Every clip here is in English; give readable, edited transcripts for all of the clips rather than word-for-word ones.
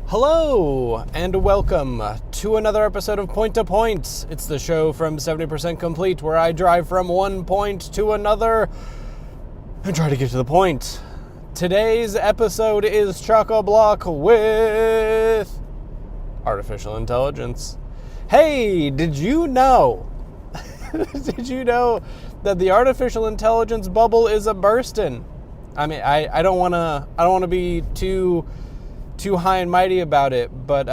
Hello, and welcome to another episode of Point to Point. It's the show from 70% Complete where I drive from one point to another and try to get to the point. Today's episode is chock-a-block with artificial intelligence. Hey, did you know? Did you know that the artificial intelligence bubble is a-burstin'? I mean, I don't wanna be too high and mighty about it, but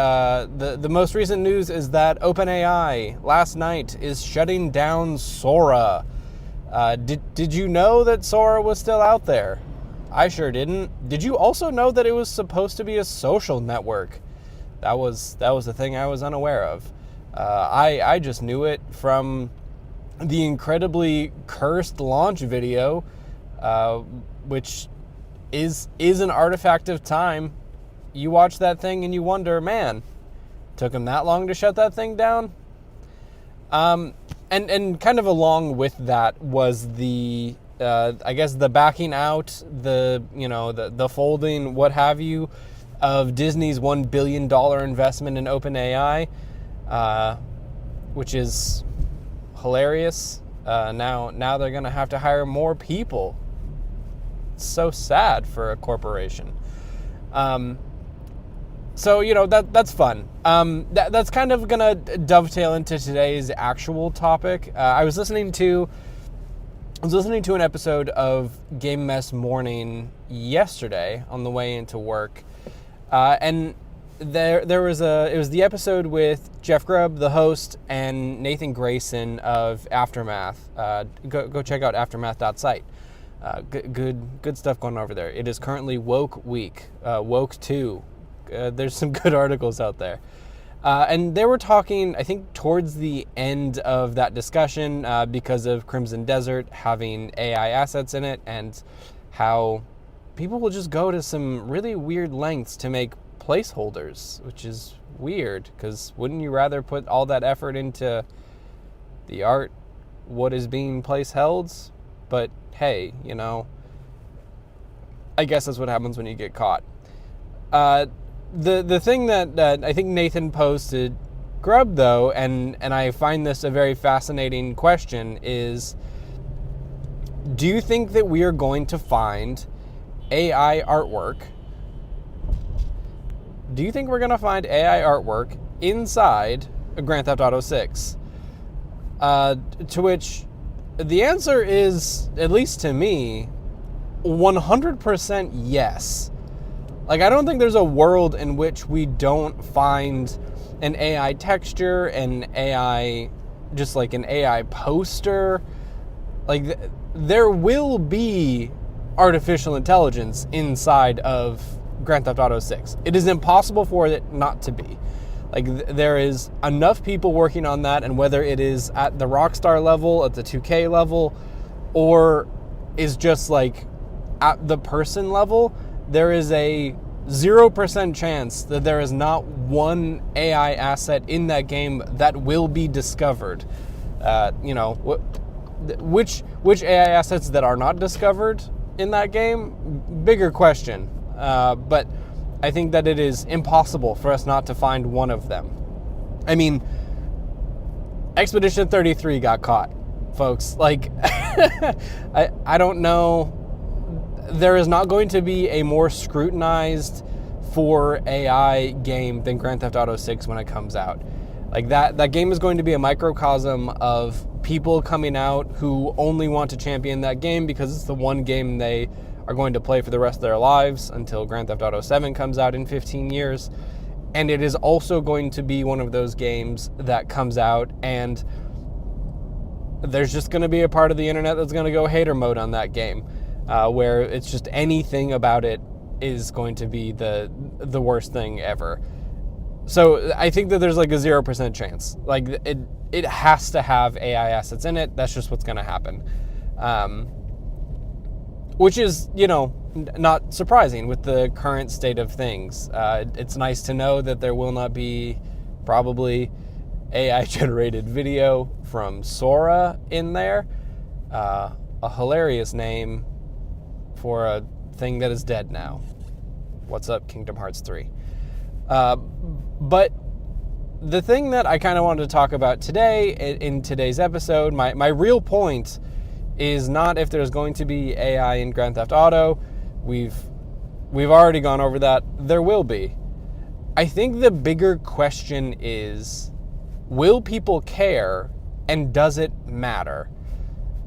the most recent news is that OpenAI last night is shutting down Sora. Did you know that Sora was still out there? I sure didn't. Did you also know that it was supposed to be a social network? That was the thing I was unaware of. I just knew it from the incredibly cursed launch video, which is an artifact of time. You watch that thing and you wonder, man, took him that long to shut that thing down? And kind of along with that was the, I guess the backing out, the folding, what have you, of Disney's $1 billion investment in OpenAI, which is hilarious. Now they're going to have to hire more people. It's so sad for a corporation. So, that's fun. That's kind of going to dovetail into today's actual topic. I was listening to an episode of Game Mess Morning yesterday on the way into work. And it was the episode with Jeff Grubb, the host, and Nathan Grayson of Aftermath. Go check out aftermath.site. Good stuff going over there. It is currently Woke Week, Woke 2. There's some good articles out there. And they were talking, I think, towards the end of that discussion because of Crimson Desert having AI assets in it and how people will just go to some really weird lengths to make placeholders, which is weird because wouldn't you rather put all that effort into the art, what is being place-held? But hey, I guess that's what happens when you get caught. The thing that I think Nathan posted, Grubb, though, and I find this a very fascinating question, is do you think that we are going to find AI artwork? Do you think we're going to find AI artwork inside Grand Theft Auto 6? To which the answer is, at least to me, 100% yes. Like, I don't think there's a world in which we don't find an AI texture, an AI poster. Like, there will be artificial intelligence inside of Grand Theft Auto 6. It is impossible for it not to be. Like, there is enough people working on that, and whether it is at the Rockstar level, at the 2K level, or is just, like, at the person level, there is a 0% chance that there is not one AI asset in that game that will be discovered. Which AI assets that are not discovered in that game, bigger question. But I think that it is impossible for us not to find one of them. I mean, Expedition 33 got caught, folks. Like, I don't know. There is not going to be a more scrutinized for AI game than Grand Theft Auto 6 when it comes out. Like, that game is going to be a microcosm of people coming out who only want to champion that game because it's the one game they are going to play for the rest of their lives until Grand Theft Auto 7 comes out in 15 years. And it is also going to be one of those games that comes out and there's just going to be a part of the internet that's going to go hater mode on that game. Where it's just anything about it is going to be the worst thing ever. So I think that there's like a 0% chance. Like, it has to have AI assets in it. That's just what's going to happen. Which is, not surprising with the current state of things. It's nice to know that there will not be probably AI-generated video from Sora in there. A hilarious name for a thing that is dead now. What's up, Kingdom Hearts 3? But the thing that I kind of wanted to talk about today in today's episode, my real point is not if there's going to be AI in Grand Theft Auto. We've already gone over that. There will be. I think the bigger question is, will people care, and does it matter?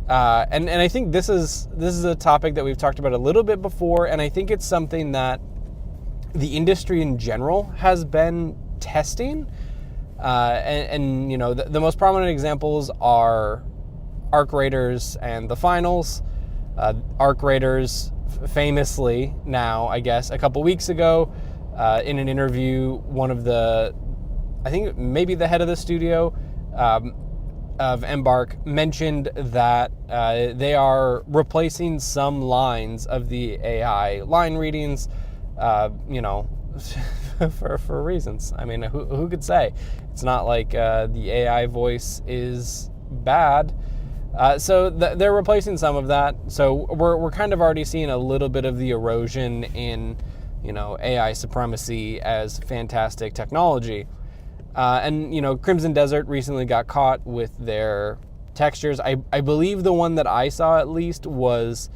And I think this is a topic that we've talked about a little bit before, and I think it's something that the industry in general has been testing. And you know, the most prominent examples are Arc Raiders and the finals. Arc Raiders famously now, I guess, a couple weeks ago, in an interview, one of I think maybe the head of the studio of Embark mentioned that they are replacing some lines of the AI line readings, you know, for reasons. I mean, who could say? It's not like the AI voice is bad. So they're replacing some of that. So we're kind of already seeing a little bit of the erosion in, you know, AI supremacy as fantastic technology. And, you know, Crimson Desert recently got caught with their textures. I believe the one that I saw at least was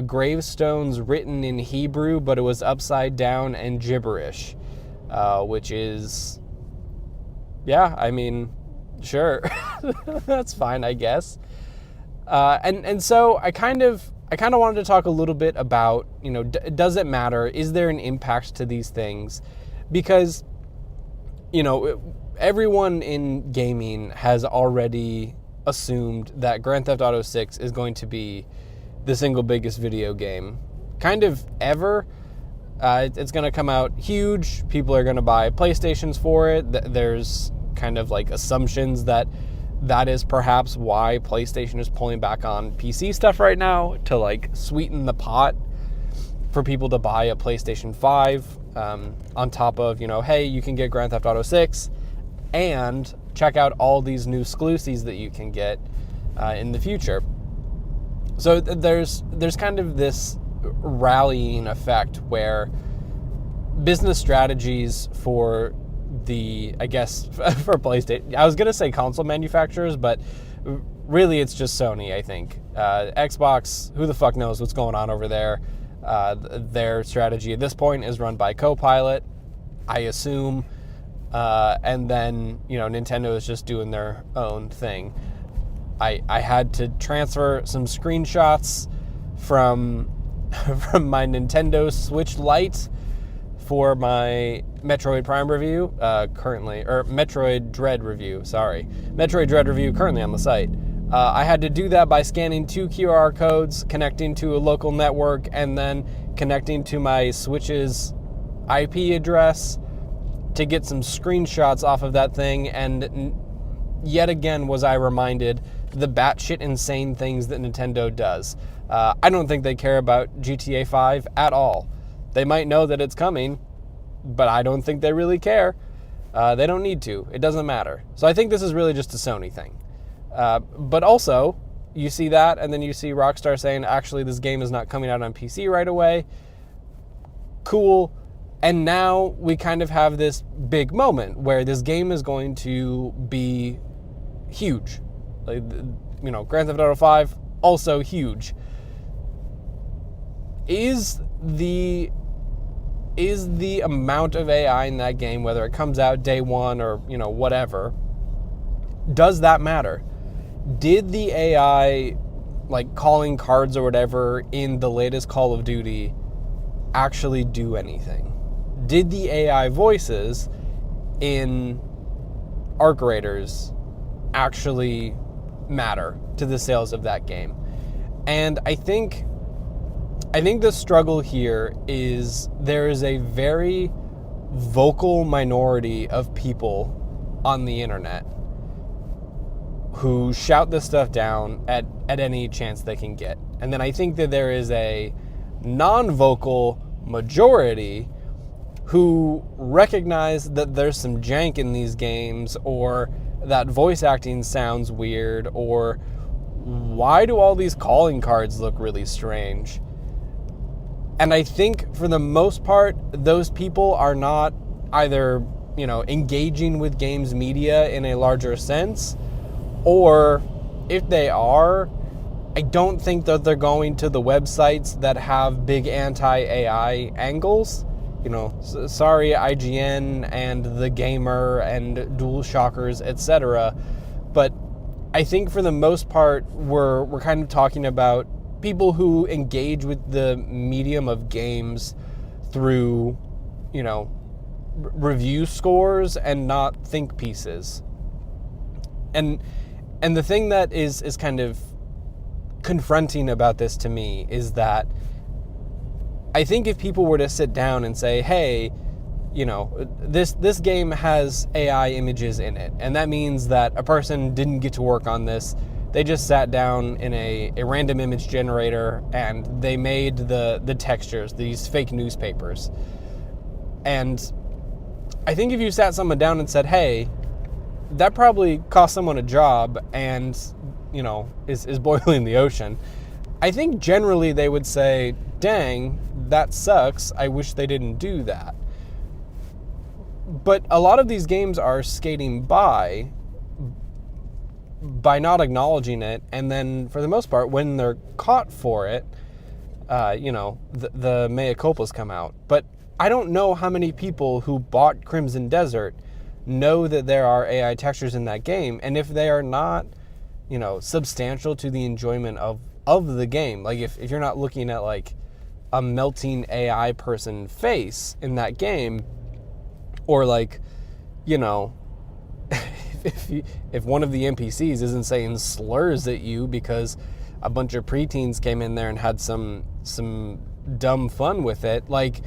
gravestones written in Hebrew, but it was upside down and gibberish, which is, yeah, I mean, sure, that's fine, I guess. And so I kind of wanted to talk a little bit about, you know, does it matter? Is there an impact to these things? Because, you know, everyone in gaming has already assumed that Grand Theft Auto 6 is going to be the single biggest video game kind of ever. It's going to come out huge. People are going to buy PlayStations for it. There's kind of like assumptions that is perhaps why PlayStation is pulling back on PC stuff right now, to like sweeten the pot for people to buy a PlayStation 5, on top of, you know, hey, you can get Grand Theft Auto 6 and check out all these new exclusives that you can get in the future. So there's kind of this rallying effect where business strategies for the, I guess, for PlayStation, I was going to say console manufacturers, but really it's just Sony, I think. Xbox, who the fuck knows what's going on over there. Their strategy at this point is run by Copilot, I assume. And then, you know, Nintendo is just doing their own thing. I had to transfer some screenshots from my Nintendo Switch Lite for my Metroid Prime review, Metroid Dread review, Metroid Dread review currently on the site. I had to do that by scanning 2 QR codes, connecting to a local network, and then connecting to my Switch's IP address to get some screenshots off of that thing. And yet again was I reminded the batshit insane things that Nintendo does. I don't think they care about GTA 5 at all. They might know that it's coming, but I don't think they really care. They don't need to. It doesn't matter. So I think this is really just a Sony thing. But also, you see that, and then you see Rockstar saying, actually, this game is not coming out on PC right away. Cool. And now we kind of have this big moment where this game is going to be huge. Like, you know, Grand Theft Auto 5, also huge. Is the amount of AI in that game, whether it comes out day one or, you know, whatever, does that matter? Did the AI, like, calling cards or whatever in the latest Call of Duty actually do anything? Did the AI voices in Arc Raiders actually matter to the sales of that game? And I think the struggle here is there is a very vocal minority of people on the internet who shout this stuff down at any chance they can get. And then I think that there is a non-vocal majority who recognize that there's some jank in these games, or that voice acting sounds weird, or why do all these calling cards look really strange? And I think for the most part, those people are not either, engaging with games media in a larger sense, or if they are, I don't think that they're going to the websites that have big anti-AI angles. Sorry, IGN and The Gamer and DualShockers, etc. But I think for the most part, we're kind of talking about people who engage with the medium of games through, review scores and not think pieces. And the thing that is kind of confronting about this to me is that I think if people were to sit down and say, hey, this game has AI images in it, and that means that a person didn't get to work on this. They just sat down in a random image generator and they made the textures, these fake newspapers. And I think if you sat someone down and said, hey, that probably cost someone a job and, is boiling the ocean, I think generally they would say, dang, that sucks. I wish they didn't do that. But a lot of these games are skating by not acknowledging it, and then for the most part, when they're caught for it, the mea culpas come out. But I don't know how many people who bought Crimson Desert know that there are AI textures in that game, and if they are not, substantial to the enjoyment of the game, like if you're not looking at like a melting AI person face in that game, or like, if one of the NPCs isn't saying slurs at you because a bunch of preteens came in there and had some dumb fun with it, like,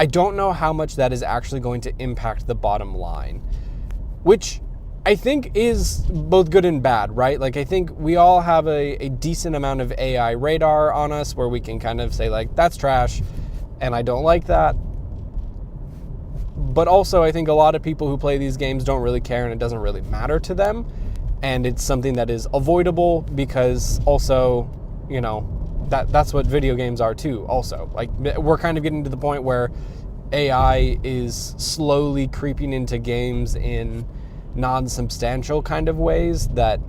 I don't know how much that is actually going to impact the bottom line, which I think is both good and bad, right? Like, I think we all have a decent amount of AI radar on us where we can kind of say, like, that's trash and I don't like that. But also, I think a lot of people who play these games don't really care and it doesn't really matter to them. And it's something that is avoidable because also, that's what video games are too, also. Like, we're kind of getting to the point where AI is slowly creeping into games in non-substantial kind of ways that,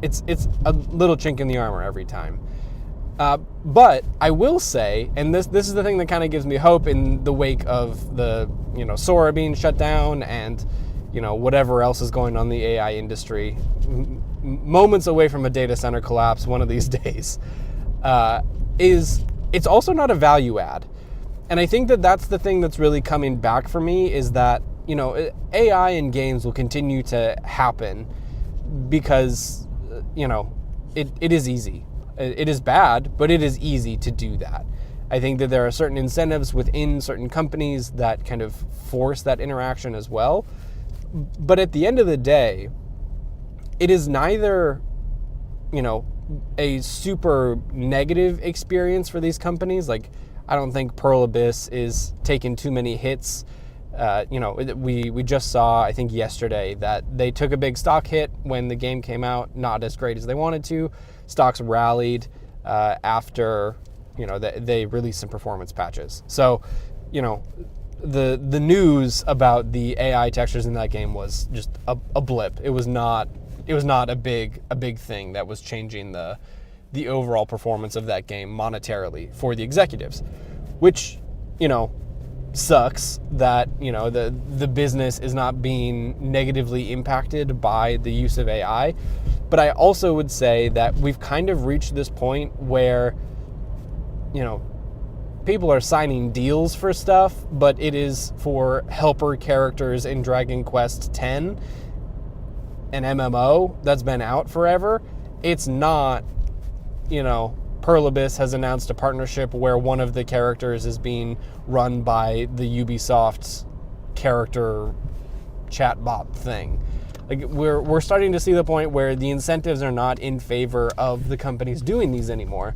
it's a little chink in the armor every time. But I will say, and this is the thing that kind of gives me hope in the wake of the, Sora being shut down and, whatever else is going on in the AI industry, moments away from a data center collapse one of these days, is it's also not a value add. And I think that that's the thing that's really coming back for me is that, AI in games will continue to happen because, it is easy. It is bad, but it is easy to do that. I think that there are certain incentives within certain companies that kind of force that interaction as well. But at the end of the day, it is neither, a super negative experience for these companies. Like, I don't think Pearl Abyss is taking too many hits. We just saw, I think yesterday, that they took a big stock hit when the game came out, not as great as they wanted to. Stocks rallied after, they released some performance patches. So, the news about the AI textures in that game was just a blip. It was not a big thing that was changing the overall performance of that game monetarily for the executives, which, sucks that, the business is not being negatively impacted by the use of AI. But I also would say that we've kind of reached this point where, people are signing deals for stuff, but it is for helper characters in Dragon Quest X, an MMO that's been out forever. It's not, Pearl Abyss has announced a partnership where one of the characters is being run by the Ubisoft character chatbot thing. Like, we're starting to see the point where the incentives are not in favor of the companies doing these anymore,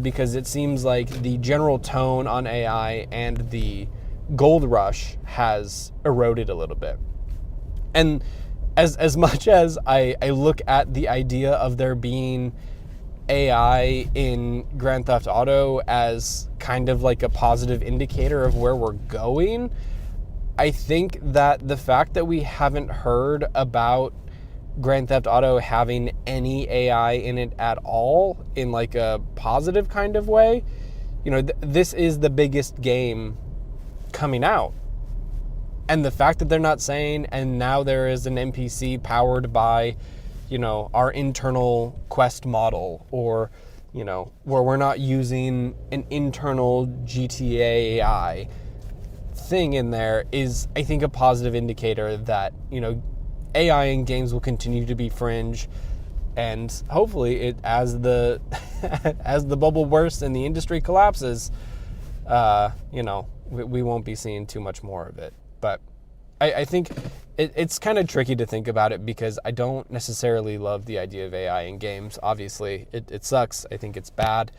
because it seems like the general tone on AI and the gold rush has eroded a little bit. And as much as I look at the idea of there being AI in Grand Theft Auto as kind of like a positive indicator of where we're going. I think that the fact that we haven't heard about Grand Theft Auto having any AI in it at all in like a positive kind of way, this is the biggest game coming out. And the fact that they're not saying, and now there is an NPC powered by, our internal Quest model, or, where we're not using an internal GTA AI thing in there, is, I think, a positive indicator that, AI in games will continue to be fringe, and hopefully as the as the bubble bursts and the industry collapses, we won't be seeing too much more of it. But I think it's kind of tricky to think about it, because I don't necessarily love the idea of AI in games. Obviously, it sucks. I think it's bad.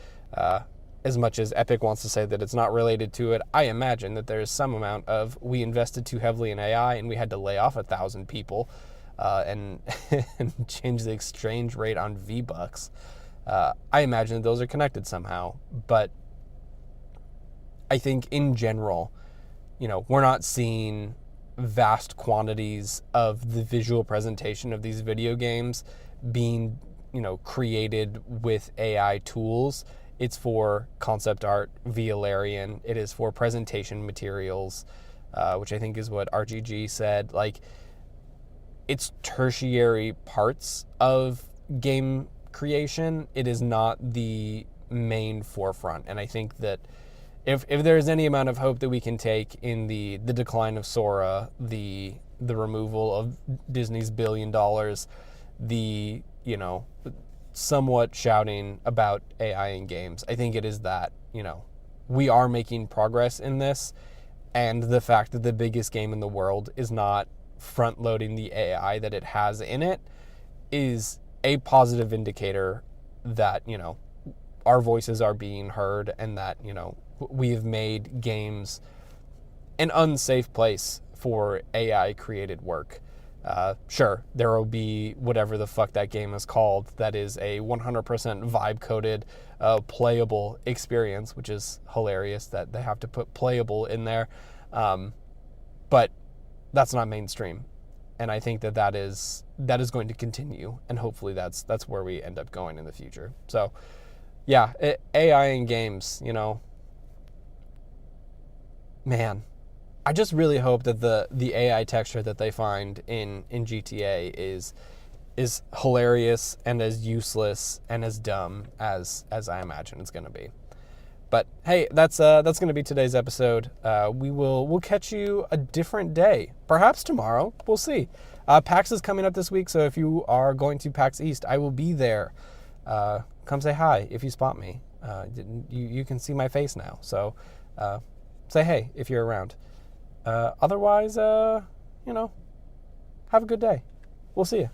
As much as Epic wants to say that it's not related to it, I imagine that there's some amount of, we invested too heavily in AI and we had to lay off 1,000 people and change the exchange rate on V-Bucks. I imagine that those are connected somehow. But I think in general, we're not seeing vast quantities of the visual presentation of these video games being, created with AI tools. It's for concept art via Larian. It is for presentation materials, which I think is what RGG said. Like, it's tertiary parts of game creation. It is not the main forefront. And I think that if there's any amount of hope that we can take in the decline of Sora, the removal of Disney's $1 billion, the, somewhat shouting about AI in games, I think it is that, we are making progress in this, and the fact that the biggest game in the world is not front-loading the AI that it has in it is a positive indicator that, our voices are being heard, and that, we've made games an unsafe place for AI-created work. Sure, there will be whatever the fuck that game is called that is a 100% vibe-coded, playable experience, which is hilarious that they have to put playable in there. But that's not mainstream. And I think that is going to continue, and hopefully that's where we end up going in the future. So, yeah, AI in games, man, I just really hope that the AI texture that they find in GTA is hilarious and as useless and as dumb as I imagine it's going to be. But hey, that's going to be today's episode. We'll catch you a different day, perhaps tomorrow. We'll see. PAX is coming up this week, so if you are going to PAX East, I will be there. Come say hi if you spot me. You can see my face now, so say hey if you're around. Otherwise, have a good day. We'll see you.